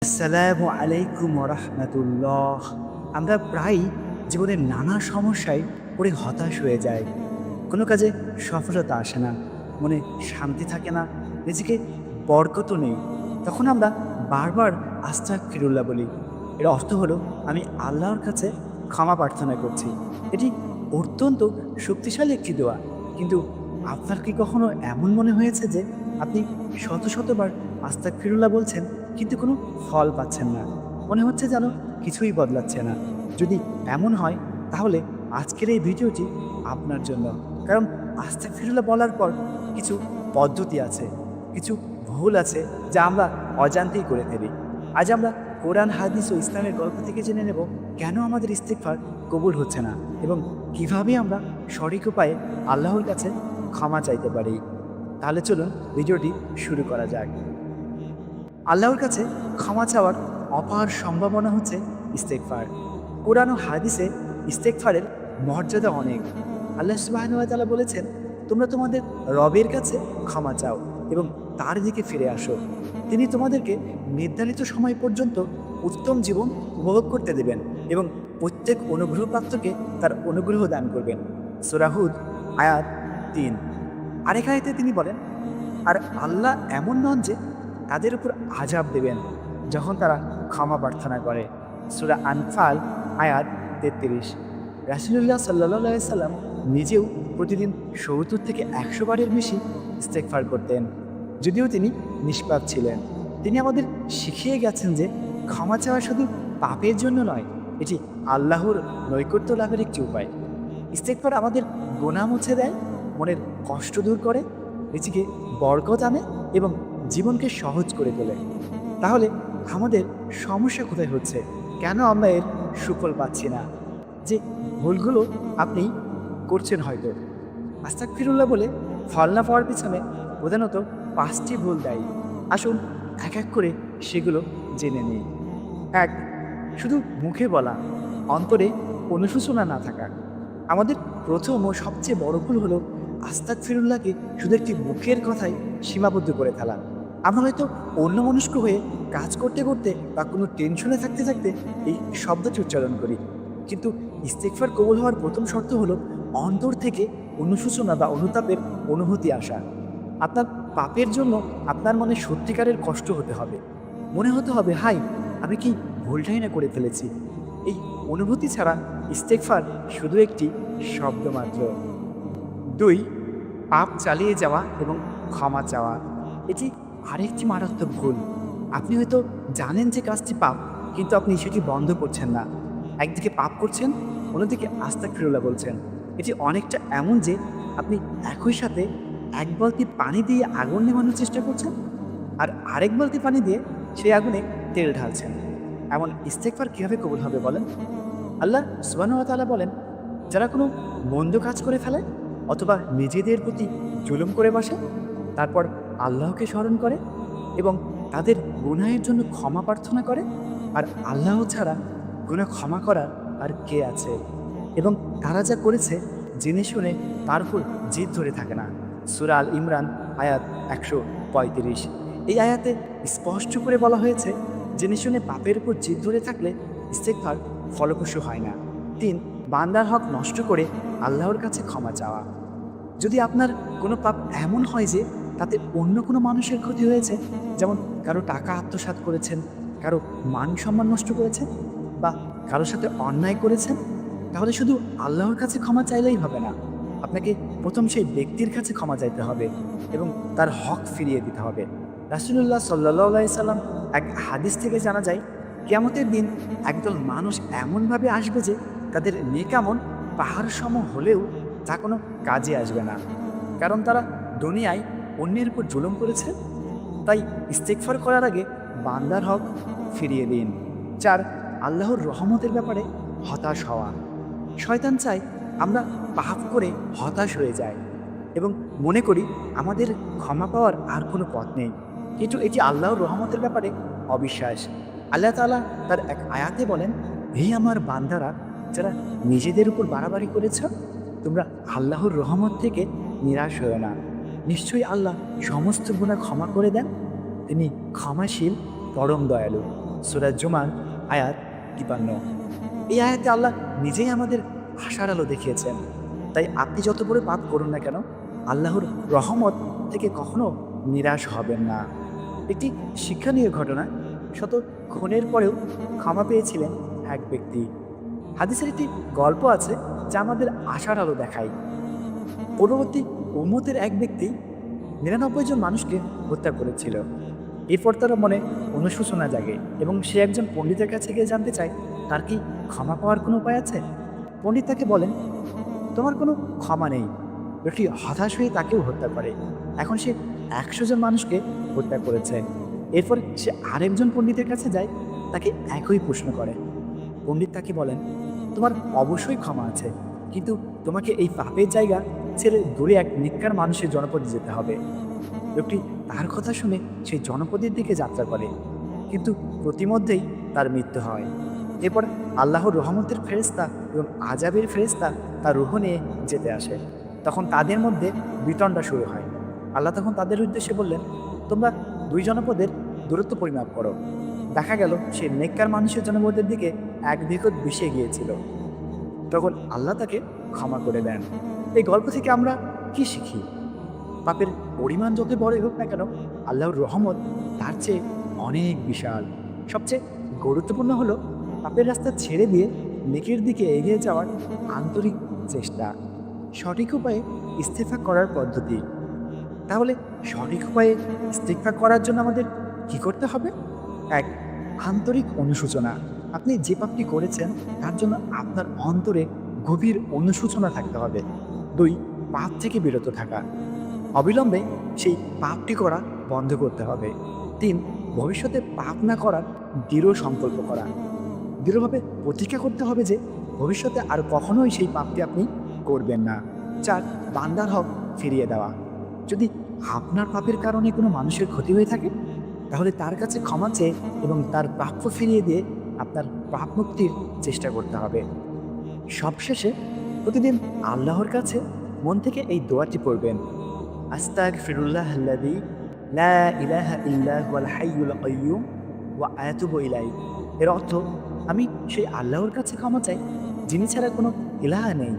আসসালামু আলাইকুম রাহমাতুল্লাহ। আমরা প্রায়ই জীবনের নানা সমস্যায় পড়ে হতাশ হয়ে যাই। কোনো কাজে সফলতা আসে না, মনে শান্তি থাকে না, নিজেকে বরকতও নেই। তখন আমরা বারবার আস্তাগফিরুল্লাহ বলি। এর অর্থ হলো আমি আল্লাহর কাছে ক্ষমা প্রার্থনা করছি। এটি অত্যন্ত শক্তিশালী একটি দোয়া। কিন্তু আপনার কি কখনো এমন মনে হয়েছে যে আপনি শত শতবার আস্তাগফিরুল্লাহ বলছেন কিন্তু কোনো ফল পাচ্ছেন না? মনে হচ্ছে যেন কিছুই বদলাচ্ছে না। যদি এমন হয় তাহলে আজকের এই ভিডিওটি আপনার জন্য। কারণ আস্তাগফিরুল্লাহ বলার পর কিছু পদ্ধতি আছে, কিছু ভুল আছে যা আমরা অজান্তেই করে ফেলি। আজ আমরা কোরআন, হাদিস ও ইসলামের গল্প থেকে জেনে নেব কেন আমাদের ইস্তিগফার কবুল হচ্ছে না এবং কিভাবে আমরা সঠিক উপায়ে আল্লাহর কাছে ক্ষমা চাইতে পারি। তাহলে চলুন ভিডিওটি শুরু করা যাক। আল্লাহর কাছে ক্ষমা চাওয়ার অপার সম্ভাবনা হচ্ছে ইস্তেগফার। কোরআন ও হাদিসে ইস্তেগফারের মর্যাদা অনেক। আল্লাহ সুবহানাহু ওয়া তাআলা বলেছেন, তোমরা তোমাদের রবের কাছে ক্ষমা চাও এবং তার দিকে ফিরে আসো। তিনি তোমাদেরকে নির্ধারিত সময় পর্যন্ত উত্তম জীবন উপভোগ করতে দেবেন এবং প্রত্যেক অনুগ্রহপ্রাপ্তকে তার অনুগ্রহ দান করবেন। সূরা হুদ আয়াত ৩। আরেক আয়াতে তিনি বলেন, আর আল্লাহ এমন নন যে তাদের উপর আযাব দেবেন যখন তারা ক্ষমা প্রার্থনা করে। সূরা আনফাল আয়াত ৩৩। রাসূলুল্লাহ সাল্লাল্লাহু আলাইহি সাল্লাম নিজেও প্রতিদিন ৭০ থেকে ১০০ বারের বেশি ইস্তেগফার করতেন। যদিও তিনি নিষ্পাপ ছিলেন, তিনি আমাদের শিখিয়ে গেছেন যে ক্ষমা চাওয়া শুধু পাপের জন্য নয়, এটি আল্লাহর নৈকট্য লাভের একটি উপায়। ইস্তেগফার আমাদের গুনাহ মুছে দেয়, মনের কষ্ট দূর করে, নিজেকে বরকত আনে এবং জীবনকে সহজ করে তোলে। তাহলে আমাদের সমস্যা কোথায় হচ্ছে? কেন আমরা এর সুফল পাচ্ছি না? যে ভুলগুলো আপনি করছেন হয়তো। আস্তাগফিরুল্লাহ বলে ফল না পাওয়ার পিছনে প্রধানত ৫টি ভুল দায়ী। আসুন এক এক করে সেগুলো জেনে নিই। ১. শুধু মুখে বলা, অন্তরে অনুশোচনা না থাকা। আমাদের প্রথম ও সবচেয়ে বড় ভুল হলো আস্তাগফিরুল্লাহকে শুধু একটি মুখের কথায় সীমাবদ্ধ করে ফেলা। আমরা হয়তো অন্যমনস্ক হয়ে কাজ করতে করতে বা কোনো টেনশনে থাকতে থাকতে এই শব্দটি উচ্চারণ করি। কিন্তু ইস্তেগফার কবুল হওয়ার প্রথম শর্ত হলো অন্তর থেকে অনুশোচনা বা অনুতাপের অনুভূতি আসা। আপনার পাপের জন্য আপনার মনে সত্যিকারের কষ্ট হতে হবে, মনে হতে হবে হাই আমি কি ভুলটাই না করে ফেলেছি। এই অনুভূতি ছাড়া ইস্তেগফার শুধু একটি শব্দ মাত্র। ২. পাপ চালিয়ে যাওয়া এবং ক্ষমা চাওয়া। এটি আরেকটি মারাত্মক ভুল। আপনি হয়তো জানেন যে কাজটি পাপ, কিন্তু আপনি সেটি বন্ধ করছেন না। একদিকে পাপ করছেন, অন্যদিকে আস্তাগফিরুল্লাহ বলছেন। এটি অনেকটা এমন যে আপনি একই সাথে এক বালতি পানি দিয়ে আগুন নেভানোর চেষ্টা করছেন আর আরেক বালতি পানি দিয়ে সেই আগুনে তেল ঢালছেন। এমন ইস্তেগফার কীভাবে কবুল হবে বলেন? আল্লাহ সুবহানাহু ওয়া তাআলা বলেন, যারা কোনো মন্দ কাজ করে ফেলে অথবা নিজেদের প্রতি জুলুম করে বসে, তারপর আল্লাহকে স্মরণ করে এবং তাদের গুনাহের জন্য ক্ষমা প্রার্থনা করে, আর আল্লাহ ছাড়া গুনাহ ক্ষমা করার আর কে আছে, এবং তারা যা করেছে জেনে শুনে তার উপর জিদ ধরে থাকে না। সূরা আল ইমরান আয়াত ১৩৫। এই আয়াতে স্পষ্ট করে বলা হয়েছে, জেনে শুনে পাপের উপর জিদ ধরে থাকলে ইস্তেগফার ফলপ্রসূ হয় না। ৩. বান্দার হক নষ্ট করে আল্লাহর কাছে ক্ষমা চাওয়া। যদি আপনার কোনো পাপ এমন হয় যে তাতে অন্য কোনো মানুষের ক্ষতি হয়েছে, যেমন কারো টাকা আত্মসাৎ করেছেন, কারো মান সম্মান নষ্ট করেছেন বা কারোর সাথে অন্যায় করেছেন, তাহলে শুধু আল্লাহর কাছে ক্ষমা চাইলেই হবে না। আপনাকে প্রথম সেই ব্যক্তির কাছে ক্ষমা চাইতে হবে এবং তার হক ফিরিয়ে দিতে হবে। রাসূলুল্লাহ সাল্লাল্লাহু আলাইহি সাল্লাম এক হাদিস থেকে জানা যায়, কিয়ামতের দিন একদল মানুষ এমনভাবে আসবে যে তাদের নেক আমল পাহাড় সম হলেও তা কোনো কাজে আসবে না, কারণ তারা দুনিয়ায় অন্যের উপর জুলুম করেছে। তাই ইস্তেগফার করার আগে বান্দার হক ফিরিয়ে দিন। ৪. আল্লাহর রহমতের ব্যাপারে হতাশ হওয়া। শয়তান চায় আমরা পাপ করে হতাশ হয়ে যাই এবং মনে করি আমাদের ক্ষমা পাওয়ার আর কোনো পথ নেই, কিন্তু এটি আল্লাহর রহমতের ব্যাপারে অবিশ্বাস। আল্লাহ তাআলা তার এক আয়াতে বলেন, হে আমার বান্দারা, যারা নিজেদের উপর বাড়াবাড়ি করেছ, তোমরা আল্লাহর রহমত থেকে নিরাশ হও না। নিশ্চয়ই আল্লাহ সমস্ত গুনাহ ক্ষমা করে দেন, তিনি ক্ষমাশীল, পরম দয়ালু। সূরা জুমার আয়াত 53। এই আয়াতে আল্লাহ নিজেই আমাদের আশার আলো দেখিয়েছেন। তাই আপনি যত বড় পাপ করুন না কেন, আল্লাহর রহমত থেকে কখনো নিরাশ হবেন না। একটি শিক্ষণীয় ঘটনা, শত খুনের পরেও ক্ষমা পেয়েছিলেন এক ব্যক্তি। হাদিসের একটি গল্প আছে যা আমাদের আশার আলো দেখায়। পূর্ববর্তী উম্মতের এক ব্যক্তি ৯৯ জন মানুষকে হত্যা করেছিল। এরপর তার মনে অনুশোচনা জাগে এবং সে একজন পণ্ডিতের কাছে গিয়ে জানতে চায় তার কি ক্ষমা পাওয়ার কোনো উপায় আছে। পণ্ডিত তাকে বলেন, তোমার কোনো ক্ষমা নেই। লোকটি হতাশ হয়ে তাকেও হত্যা করে। এখন সে ১০০ জন মানুষকে হত্যা করেছে। এরপর সে আরেকজন পণ্ডিতের কাছে যায়, তাকে একই প্রশ্ন করে। পণ্ডিত তাকে বলেন, তোমার অবশ্যই ক্ষমা আছে, কিন্তু তোমাকে এই পাপের জায়গা ছেড়ে দূরে এক নিকার মানুষের জনপদে যেতে হবে। লোকটি তার কথা শুনে সেই জনপদের দিকে যাত্রা করে, কিন্তু প্রতিমধ্যেই তার মৃত্যু হয়। এরপর আল্লাহর রহমতের ফেরেশতা এবং আজাবের ফেরেশতা তার রূহ নিয়ে যেতে আসে। তখন তাদের মধ্যে বিতণ্ডা শুরু হয়। আল্লাহ তখন তাদের উদ্দেশ্যে বললেন, তোমরা দুই জনপদের দূরত্ব পরিমাপ করো। দেখা গেল সে নেককার মানুষের জনপদের দিকে এক বিঘত বেশি গিয়েছিল। তখন আল্লাহ তাকে ক্ষমা করে দেন। এই গল্প থেকে আমরা কি শিখি? পাপের পরিমাণ যত বড়ই হোক না কেন, আল্লাহর রহমত তার চেয়ে অনেক বিশাল। সবচেয়ে গুরুত্বপূর্ণ হলো পাপের রাস্তা ছেড়ে দিয়ে নেকের দিকে এগিয়ে যাওয়ার আন্তরিক চেষ্টা, সঠিক উপায়ে ইস্তেফা করার পদ্ধতি। তাহলে সঠিক উপায়ে ইস্তেগফার করার জন্য আমাদের কি করতে হবে? ১. আন্তরিক অনুশোচনা। আপনি যে পাপটি করেছেন তার জন্য আপনার অন্তরে গভীর অনুশোচনা থাকতে হবে। ২. পাপ থেকে বিরত থাকা। অবিলম্বে সেই পাপটি করা বন্ধ করতে হবে। ৩. ভবিষ্যতে পাপ না করার দৃঢ় সংকল্প করা। দৃঢ়ভাবে প্রতিজ্ঞা করতে হবে যে ভবিষ্যতে আর কখনোই সেই পাপটি আপনি করবেন না। ৪. বান্দার হক ফিরিয়ে দেওয়া। যদি আপনার পাপের কারণে কোনো মানুষের ক্ষতি হয়ে থাকে, তাহলে তার কাছে ক্ষমা চেয়ে এবং তার প্রাপ্য ফিরিয়ে দিয়ে আপনার পাপ মুক্তির চেষ্টা করতে হবে। সবশেষে প্রতিদিন আল্লাহর কাছে মন থেকে এই দোয়াটি পড়বেন, আস্তাগফিরুল্লাহ আল্লাযী লা ইলাহা ইল্লা হুয়াল হাইয়ুল কাইয়্যুম ওয়া আতুবু ইলাইহি। এর অর্থ, আমি সেই আল্লাহর কাছে ক্ষমা চাই যিনি ছাড়া কোনো ইলাহা নেই,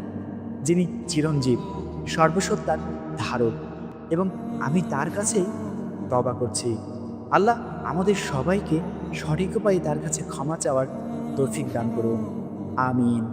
যিনি চিরঞ্জীব, সর্বসত্তার ধারক, এবং আমি তার কাছেই তওবা করছি। আল্লাহ আমাদের সবাইকে সঠিক উপায়ে তার কাছে ক্ষমা চাওয়ার তৌফিক দান করুন। আমিন।